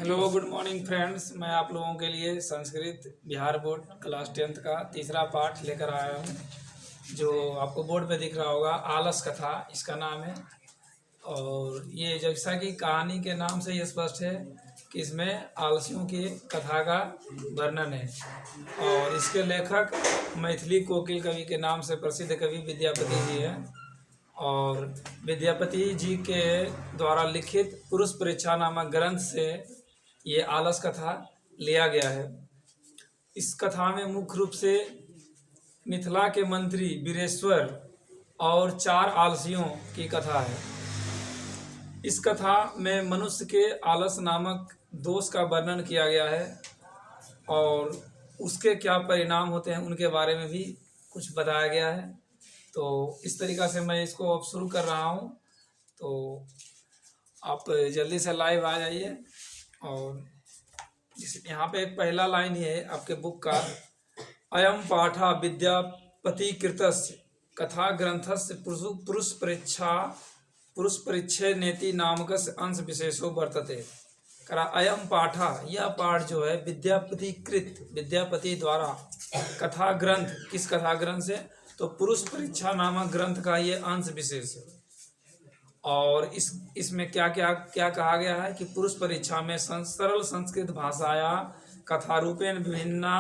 Hello good morning friends. मैं आप लोगों के लिए Sanskrit Bihar board class 10th का तीसरा पाठ लेकर आया हूँ। जो आपको बोर्ड पे दिख रहा होगा, आलस कथा इसका नाम है। और ये जैसा कि कहानी के नाम से ये स्पष्ट है कि इसमें आलसियों की कथा का वर्णन है। और इसके लेखक मैथिली कोकिल कवि के नाम से प्रसिद्ध कवि विद्यापति जी हैं। और विद्यापति जी के द्वारा लिखित पुरुष परीक्षा नामक ग्रंथ से ये आलस कथा लिया गया है। इस कथा में मुख्य रूप से मिथिला के मंत्री वीरेश्वर और 4 आलसियों की कथा है। इस कथा में मनुष्य के आलस नामक दोष का वर्णन किया गया है और उसके क्या परिणाम होते हैं उनके बारे में भी कुछ बताया गया है। तो इस तरीक़ा से मैं इसको अब शुरू कर रहा हूँ, तो आप जल्दी से लाइव आ जाइए। और यहाँ पे एक पहला लाइन ही है आपके बुक का, अयम पाठा विद्यापति कृतस्य कथा ग्रंथस्य पुरुष परीक्षे नेति नामक अंश विशेषो वर्तते। करा अयम पाठा, यह पाठ जो है विद्यापति कृत, विद्यापति द्वारा कथा ग्रंथ, किस कथा ग्रंथ से, तो पुरुष परीक्षा नामक ग्रंथ का ये अंश विशेष है। और इसमें क्या क्या क्या कहा गया है कि पुरुष परीक्षा में सरल संस्कृत भाषाया कथा रूपेण विभिन्ना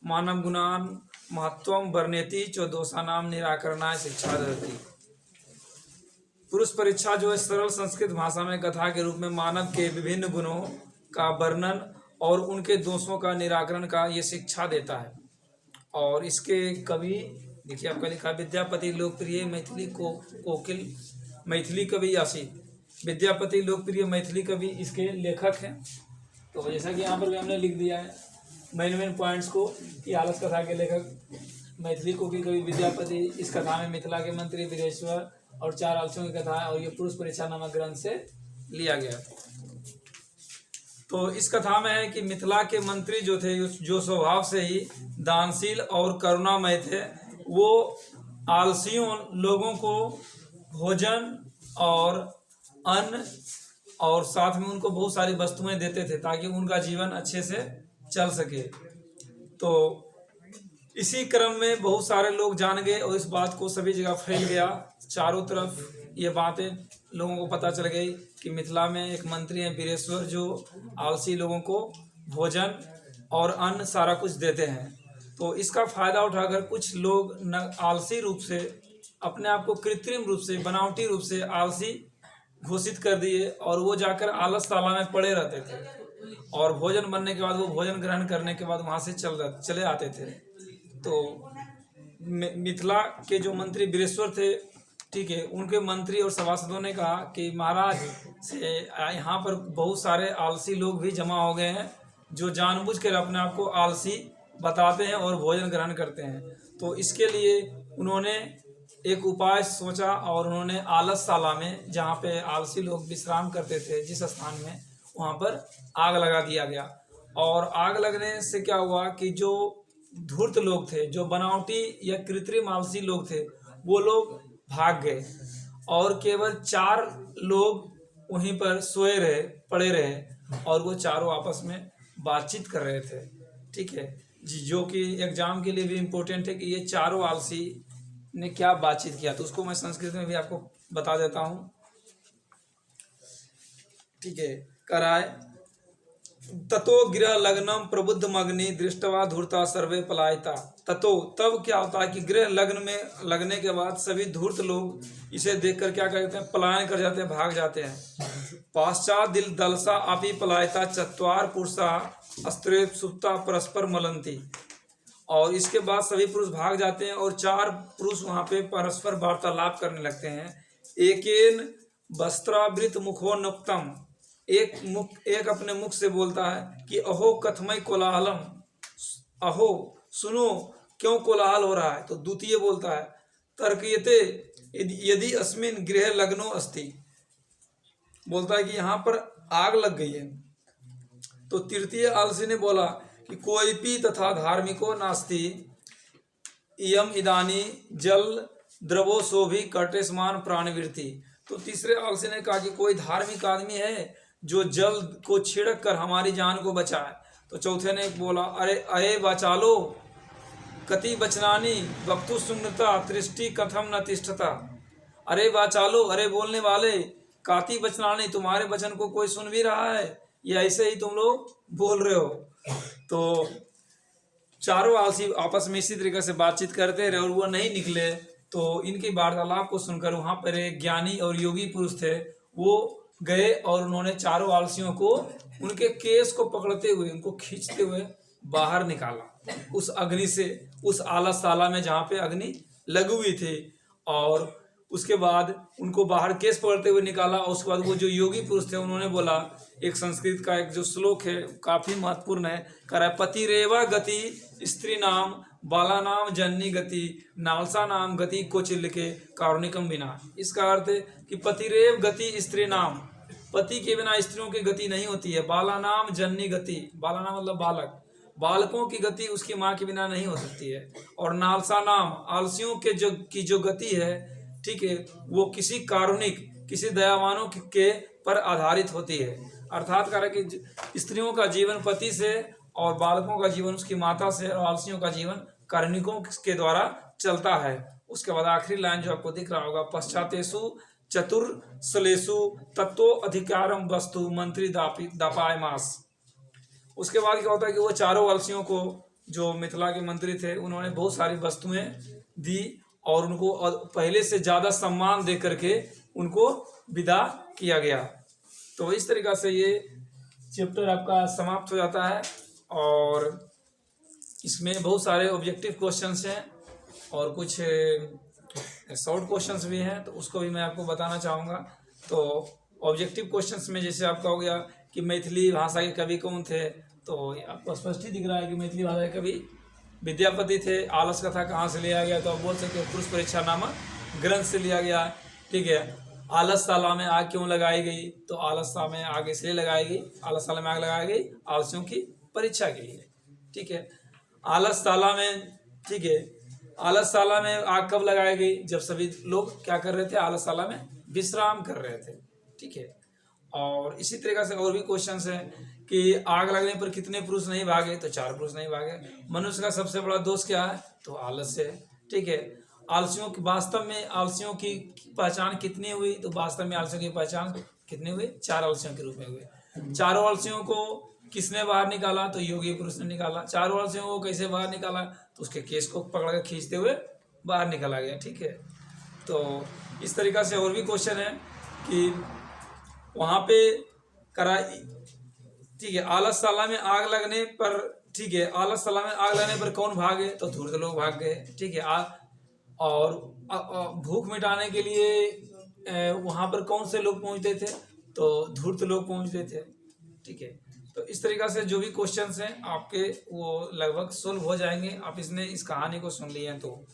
मानव गुणान महत्वम वर्णेति च दोषानाम निराकरणाय शिक्षा ददति। पुरुष परीक्षा जो है सरल संस्कृत भाषा में कथा के रूप में मानव के विभिन्न गुणों का वर्णन और उनके दोषों का निराकरण का ये शिक्षा देता है। और इसके कवि देखिए आपका लिखा, विद्यापति लोकप्रिय मैथिली कोकिल मैथिली कवि यासी, विद्यापति लोकप्रिय मैथिली कवि इसके लेखक हैं। तो जैसा कि यहाँ पर भी हमने लिख दिया है मेन पॉइंट्स को कि आलस कथा के लेखक मैथिली कोकिल कवि विद्यापति, इस कथा में मिथिला के मंत्री वीरेश्वर और 4 आलसियों की कथा है और ये पुरुष परीक्षा नामक ग्रंथ से लिया गया। तो इस कथा में है कि मिथिला के मंत्री जो थे, जो स्वभाव से ही दानशील और करुणामय थे, वो आलसियों लोगों को भोजन और अन्न और साथ में उनको बहुत सारी वस्तुएं देते थे ताकि उनका जीवन अच्छे से चल सके। तो इसी क्रम में बहुत सारे लोग जान गए और इस बात को सभी जगह फैल गया, चारों तरफ ये बातें लोगों को पता चल गई कि मिथिला में एक मंत्री हैं वीरेश्वर, जो आलसी लोगों को भोजन और अन्न सारा कुछ देते हैं। तो इसका फायदा उठाकर कुछ लोग न आलसी रूप से अपने आप को कृत्रिम रूप से, बनावटी रूप से आलसी घोषित कर दिए और वो जाकर आलसशाला में पड़े रहते थे और भोजन बनने के बाद वो भोजन ग्रहण करने के बाद वहाँ से चले आते थे। तो मिथिला के जो मंत्री वीरेश्वर थे, ठीक है, उनके मंत्री और सभासदों ने कहा कि महाराज से यहाँ पर बहुत सारे आलसी लोग भी जमा हो गए हैं जो जानबूझकर अपने आप को आलसी बताते हैं और भोजन ग्रहण करते हैं। तो इसके लिए उन्होंने एक उपाय सोचा और उन्होंने आलसशाला में, जहाँ पे आलसी लोग विश्राम करते थे जिस स्थान में, वहाँ पर आग लगा दिया गया। और आग लगने से क्या हुआ कि जो धूर्त लोग थे, जो बनावटी या कृत्रिम आलसी लोग थे, वो लोग भाग गए और केवल 4 लोग वहीं पर सोए रहे, पड़े रहे और वो चारों आपस में बातचीत कर रहे थे। ठीक है जी, जो कि एग्जाम के लिए भी इम्पोर्टेंट है कि ये चारों आलसी ने क्या बातचीत किया। तो उसको मैं संस्कृत में भी आपको बता देता हूँ। ठीक है, कराए ततो गृह लग्नम प्रबुद्ध मग्नि दृष्टवा धूर्ता सर्वे पलायता। ततो, तब क्या होता है कि गृह लग्न में लगने के बाद सभी धूर्त लोग इसे देखकर क्या करते हैं, पलायन कर जाते हैं, भाग जाते हैं। पाश्चात दिल दलसा अपि पलायता चत्वार पुरुषा अस्त्रे सुप्ता परस्पर मलंती। और इसके बाद सभी पुरुष भाग जाते हैं और 4 पुरुष वहां पे परस्पर वार्तालाप करने लगते हैं। एकेन वस्त्रावृत मुखो नुक्तम, एक अपने मुख से बोलता है कि अहो कथमय कोलाहलम, अहो सुनो क्यों कोलाहल हो रहा है। तो द्वितीय बोलता है तर्कयते यदि अस्मिन गृह लग्नो अस्ति, बोलता है कि यहाँ पर आग लग गई है। तो तृतीय आलसी ने बोला कि कोईपी तथा धार्मिको नास्ति इयम इदानी जल द्रवो शोभी कर्टेशमान प्राणवृत्ति। तो तीसरे आलसी ने कहा कि कोई धार्मिक आदमी है जो जल को छिड़क कर हमारी जान को बचाए। तो चौथे ने बोला, अरे अये वाचालो कति वचनानी वक्तु सुनता दृष्टि कथम न तिष्ठता। अरे वाचालो, अरे बोलने वाले, काती वचनानी, तुम्हारे वचन को कोई सुन भी रहा है या ऐसे ही तुम लोग बोल रहे हो। तो चारों आलसी आपस में इसी तरीके से बातचीत करते रहे और वो नहीं निकले। तो इनकी वार्तालाप को सुनकर वहां पर एक ज्ञानी और योगी पुरुष थे, वो गए और उन्होंने चारों आलसियों को उनके केस को पकड़ते हुए, उनको खींचते हुए बाहर निकाला उस अग्नि से, उस आलसशाला में जहाँ पे अग्नि लगी हुई थी। और उसके बाद उनको बाहर केस पकड़ते हुए निकाला। और उसके बाद वो जो योगी पुरुष थे उन्होंने बोला, एक संस्कृत का एक जो श्लोक है काफी महत्वपूर्ण है, कह रहा है पतिरेवा गति स्त्री नाम बाला नाम जननी गति नालसा नाम गति को चिल्ल के कारुणिकम बिना। इसका अर्थ है कि पतिरेव गति स्त्री नाम, पति के बिना स्त्रियों की गति नहीं होती है। बाला नाम जननी गति, बाला नाम मतलब बालक, बालकों की गति उसकी माँ के बिना नहीं हो सकती है। और नालसा नाम, आलसियों के जो गति है, ठीक है, वो किसी कारुणिक, किसी दयावानों के पर आधारित होती है। अर्थात कह रहा है कि स्त्रियों का जीवन पति से और बालकों का जीवन उसकी माता से और आलसियों का जीवन कारुणिकों के द्वारा चलता है। उसके बाद आखिरी लाइन जो आपको दिख रहा होगा, पश्चातेषु चतुर्सलेषु तत्तो अधिकारम वस्तु मंत्री दापाय मास। उसके बाद क्या होता है कि वो चारों आलसियों को, जो मिथिला के मंत्री थे, उन्होंने बहुत सारी वस्तुएं दी और उनको पहले से ज्यादा सम्मान दे करके उनको विदा किया गया। तो इस तरीका से ये चैप्टर आपका समाप्त हो जाता है। और इसमें बहुत सारे ऑब्जेक्टिव क्वेश्चंस हैं और कुछ शॉर्ट क्वेश्चंस भी हैं, तो उसको भी मैं आपको बताना चाहूँगा। तो ऑब्जेक्टिव क्वेश्चंस में जैसे आपका हो गया कि मैथिली भाषा के कवि कौन थे, तो आपको स्पष्ट ही दिख रहा है कि मैथिली भाषा के कवि विद्यापति थे। आलस कथा कहाँ से लिया गया, तो आप बोल सकते हो पुरुष परीक्षा नामक ग्रंथ से लिया गया। ठीक है, आलसशाला में आग क्यों लगाई गई, तो आलसशाला में आग इसलिए लगाई गई, आलसशाला में आग लगाई गई आलसियों की परीक्षा के लिए। ठीक है, आलसशाला में, ठीक है, आलसशाला में आग कब लगाई गई, जब सभी लोग क्या कर रहे थे, आलसशाला में विश्राम कर रहे थे। ठीक है, और इसी तरीके से और भी क्वेश्चंस हैं कि आग लगने पर कितने पुरुष नहीं भागे, तो 4 पुरुष नहीं भागे। मनुष्य का सबसे बड़ा दोष क्या है, तो आलस है। ठीक है, आलसियों की, वास्तव में आलसियों की पहचान कितनी हुई, तो वास्तव में आलसियों की पहचान कितनी हुई, 4 आलसियों के रूप में हुए। चारों आलसियों को किसने बाहर निकाला, तो योगी पुरुष ने निकाला। चारों आलसियों को कैसे बाहर निकाला, तो उसके केस को पकड़ कर खींचते हुए बाहर निकाला गया। ठीक है, तो इस तरीका से और भी क्वेश्चन है कि वहां पे करा, ठीक है, आलसशाला में आग लगने पर, ठीक है, आलसशाला में आग लगने पर कौन भागे, तो धूर्त लोग भाग गए। ठीक है, और भूख मिटाने के लिए वहां पर कौन से लोग पहुंचते थे, तो धूर्त लोग पहुंचते थे। ठीक है, तो इस तरीका से जो भी क्वेश्चंस हैं आपके वो लगभग सोल्व हो जाएंगे, आप इसने इस कहानी को सुन लिए हैं तो।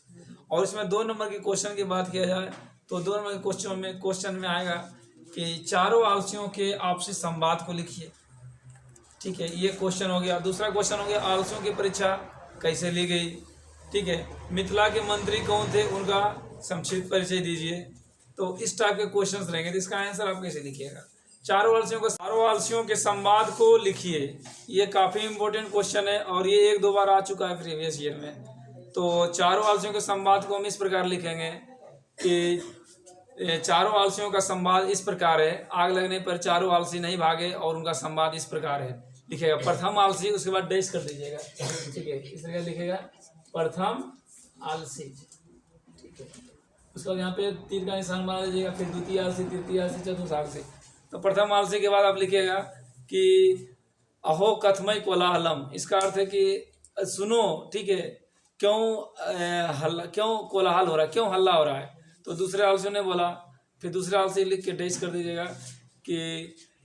और इसमें 2 नंबर के क्वेश्चन की बात किया जाए तो 2 नंबर के क्वेश्चन में आएगा कि चारों आलसियों के आपसी संवाद को लिखिए। ठीक है, ये क्वेश्चन हो गया। दूसरा क्वेश्चन हो गया, आलसियों की परीक्षा कैसे ली गई। ठीक है, मिथिला के मंत्री कौन थे, उनका संक्षिप्त परिचय दीजिए। तो इस टाइप के क्वेश्चंस रहेंगे, तो इसका आंसर आप कैसे लिखिएगा। चारों आलसियों के संवाद को लिखिए, ये काफी इंपॉर्टेंट क्वेश्चन है और ये 1-2 बार आ चुका है प्रीवियस ईयर में। तो चारों आलसियों के संवाद को हम इस प्रकार लिखेंगे कि चारों आलसियों का संवाद इस प्रकार है, आग लगने पर चारों आलसी नहीं भागे और उनका संवाद इस प्रकार है। लिखेगा प्रथम आलसी, उसके बाद डैश कर दीजिएगा। ठीक है, इस तरह लिखेगा प्रथम आलसी। ठीक है, उसके बाद यहाँ पे तीर का निशान बना लीजिएगा, फिर द्वितीय आलसी, तृतीय आलसी, चतुर्थ आलसी। तो प्रथम आलसी के बाद आप लिखिएगा कि अहो कथमय कोलाहलम, इसका अर्थ है कि सुनो। ठीक है, क्यों कोलाहल हो रहा है, क्यों हल्ला हो रहा है। तो दूसरे आलसी ने बोला, फिर दूसरे आलसी लिख के डैश कर दीजिएगा कि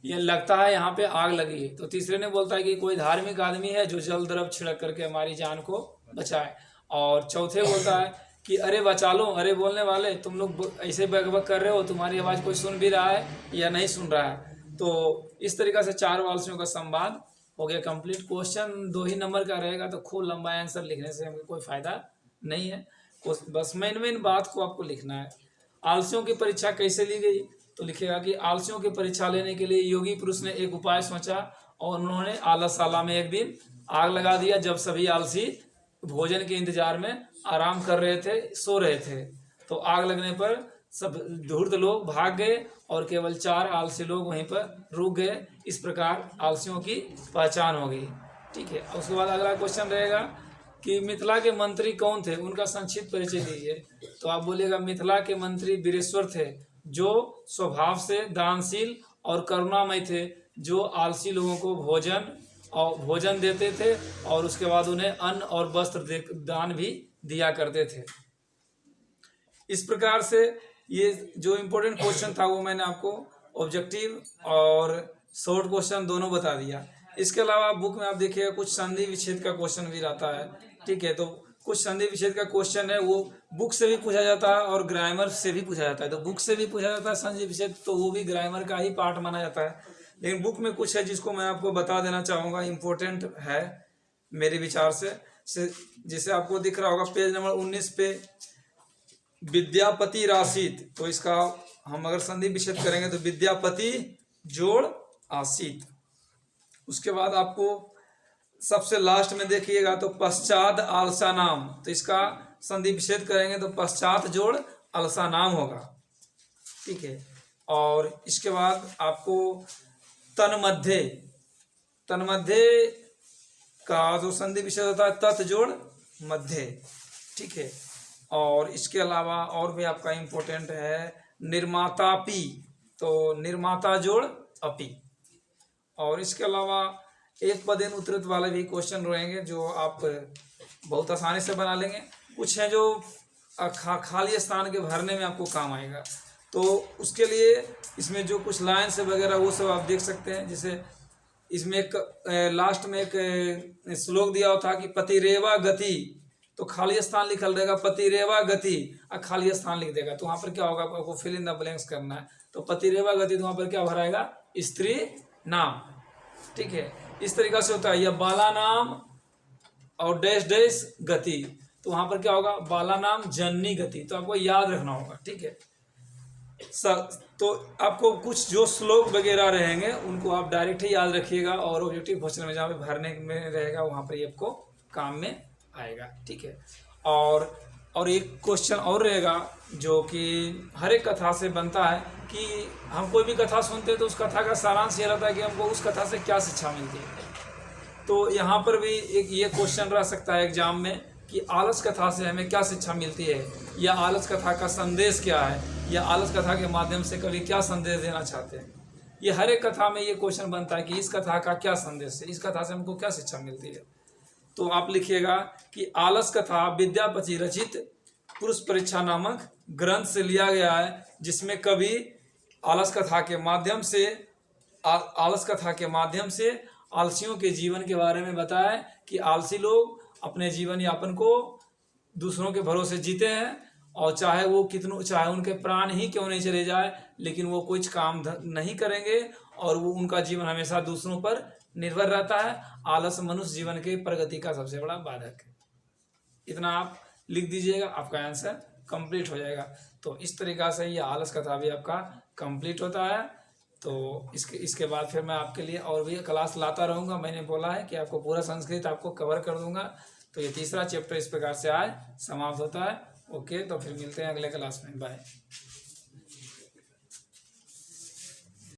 ये लगता है यहाँ पे आग लगी है। तो तीसरे ने बोलता है कि कोई धार्मिक आदमी है जो जल द्रव छिड़क करके हमारी जान को बचाए। और चौथे बोलता है कि अरे बचा लो, अरे बोलने वाले, तुम लोग ऐसे बकबक कर रहे हो, तुम्हारी आवाज़ कोई सुन भी रहा है या नहीं सुन रहा है। तो इस तरीका से चारों आलसियों का संवाद हो गया कंप्लीट। क्वेश्चन 2 ही नंबर का रहेगा, तो खूब लंबा आंसर लिखने से हमें कोई फायदा नहीं है। बस मेन बात को आपको लिखना है। आलसियों की परीक्षा कैसे ली गई, तो लिखेगा कि आलसियों की परीक्षा लेने के लिए योगी पुरुष ने एक उपाय सोचा और उन्होंने आलसशाला में एक दिन आग लगा दिया। जब सभी आलसी भोजन के इंतजार में आराम कर रहे थे, सो रहे थे, तो आग लगने पर सब धूर्त लोग भाग गए और केवल 4 आलसी लोग वहीं पर रुक गए। इस प्रकार आलसियों की पहचान हो गई। ठीक है। उसके बाद अगला क्वेश्चन रहेगा कि मिथिला के मंत्री कौन थे, उनका संक्षिप्त परिचय दीजिए। तो आप बोलिएगा मिथिला के मंत्री वीरेश्वर थे, जो स्वभाव से दानशील और करुणामय थे, जो आलसी लोगों को भोजन देते थे और उसके बाद उन्हें अन्न और वस्त्र दान भी दिया करते थे। इस प्रकार से ये जो इम्पोर्टेंट क्वेश्चन था वो मैंने आपको ऑब्जेक्टिव और शॉर्ट क्वेश्चन दोनों बता दिया। इसके अलावा बुक में आप देखिएगा कुछ संधि विच्छेद का क्वेश्चन भी रहता है। ठीक है। तो कुछ संधि विच्छेद का क्वेश्चन है वो बुक से भी पूछा जाता है और ग्रामर से भी पूछा जाता है। तो बुक से भी पूछा जाता है संधि विच्छेद, तो वो भी ग्रामर का ही पार्ट माना जाता है। लेकिन बुक में कुछ है जिसको मैं आपको बता देना चाहूँगा, इम्पोर्टेंट है मेरे विचार से। जैसे आपको दिख रहा होगा पेज नंबर 19 पे विद्यापति राशित, तो इसका हम अगर संधि विच्छेद करेंगे तो विद्यापति जोड़ आशित। उसके बाद आपको सबसे लास्ट में देखिएगा तो पश्चात आलसा नाम, तो इसका संधि विच्छेद करेंगे तो पश्चात जोड़ आलसा नाम होगा। ठीक है। और इसके बाद आपको तन्मध्य का जो संधि विच्छेद होता है तत् जोड़ मध्य। ठीक है। और इसके अलावा और भी आपका इम्पोर्टेंट है निर्मातापि, तो निर्माता जोड़ अपि। और इसके अलावा एक पदेन उत्तरित वाले भी क्वेश्चन रहेंगे जो आप बहुत आसानी से बना लेंगे। कुछ हैं जो खाली स्थान के भरने में आपको काम आएगा, तो उसके लिए इसमें जो कुछ लाइन्स वगैरह वो सब आप देख सकते हैं। जैसे इसमें एक लास्ट में एक श्लोक दिया हुआ था कि पतिरेवा गति, तो खाली स्थान लिखल रहेगा पतिरेवा गति और खाली स्थान लिख देगा। तो वहाँ पर क्या होगा, आपको फिल इन द ब्लैंक्स करना है। तो पतिरेवा गति, तो वहाँ पर क्या भराएगा, स्त्री नाम। ठीक है। इस तरीका से होता है। या बाला नाम और डैश डैश गति, तो वहाँ पर क्या होगा, बाला नाम जननी गति। तो आपको याद रखना होगा। ठीक है। तो आपको कुछ जो श्लोक वगैरह रहेंगे उनको आप डायरेक्ट ही याद रखिएगा और ऑब्जेक्टिव क्वेश्चन में जहाँ पे भरने में रहेगा वहाँ पर ये आपको काम में आएगा। ठीक है। और एक क्वेश्चन और रहेगा जो कि हर एक कथा से बनता है कि हम कोई भी कथा सुनते हैं तो उस कथा का सारांश ये रहता है कि हमको उस कथा से क्या शिक्षा मिलती है। तो यहाँ पर भी एक ये क्वेश्चन रह सकता है एग्जाम में कि आलस कथा से हमें क्या शिक्षा मिलती है, या आलस कथा का संदेश क्या है, या आलस कथा के माध्यम से कभी क्या संदेश देना चाहते हैं। ये हर एक कथा में ये क्वेश्चन बनता है कि इस कथा का क्या संदेश है, इस कथा से हमको क्या शिक्षा मिलती है। तो आप लिखिएगा कि आलस कथा विद्यापति रचित पुरुष परीक्षा नामक ग्रंथ से लिया गया है, जिसमें कवि आलस कथा के माध्यम से आलसियों के जीवन के बारे में बताया कि आलसी लोग अपने जीवन यापन को दूसरों के भरोसे जीते हैं, और चाहे उनके प्राण ही क्यों नहीं चले जाए, लेकिन वो कुछ काम नहीं करेंगे और वो उनका जीवन हमेशा दूसरों पर निर्भर रहता है। आलस मनुष्य जीवन के प्रगति का सबसे बड़ा बाधक है। इतना आप लिख दीजिएगा, आपका आंसर कंप्लीट हो जाएगा। तो इस तरीका से ये आलस कथा भी आपका कंप्लीट होता है। तो इसके बाद फिर मैं आपके लिए और भी क्लास लाता रहूँगा। मैंने बोला है कि आपको पूरा संस्कृत आपको कवर कर दूंगा। तो ये तीसरा चैप्टर इस प्रकार से आज समाप्त होता है। ओके, तो फिर मिलते हैं अगले क्लास में। बाय।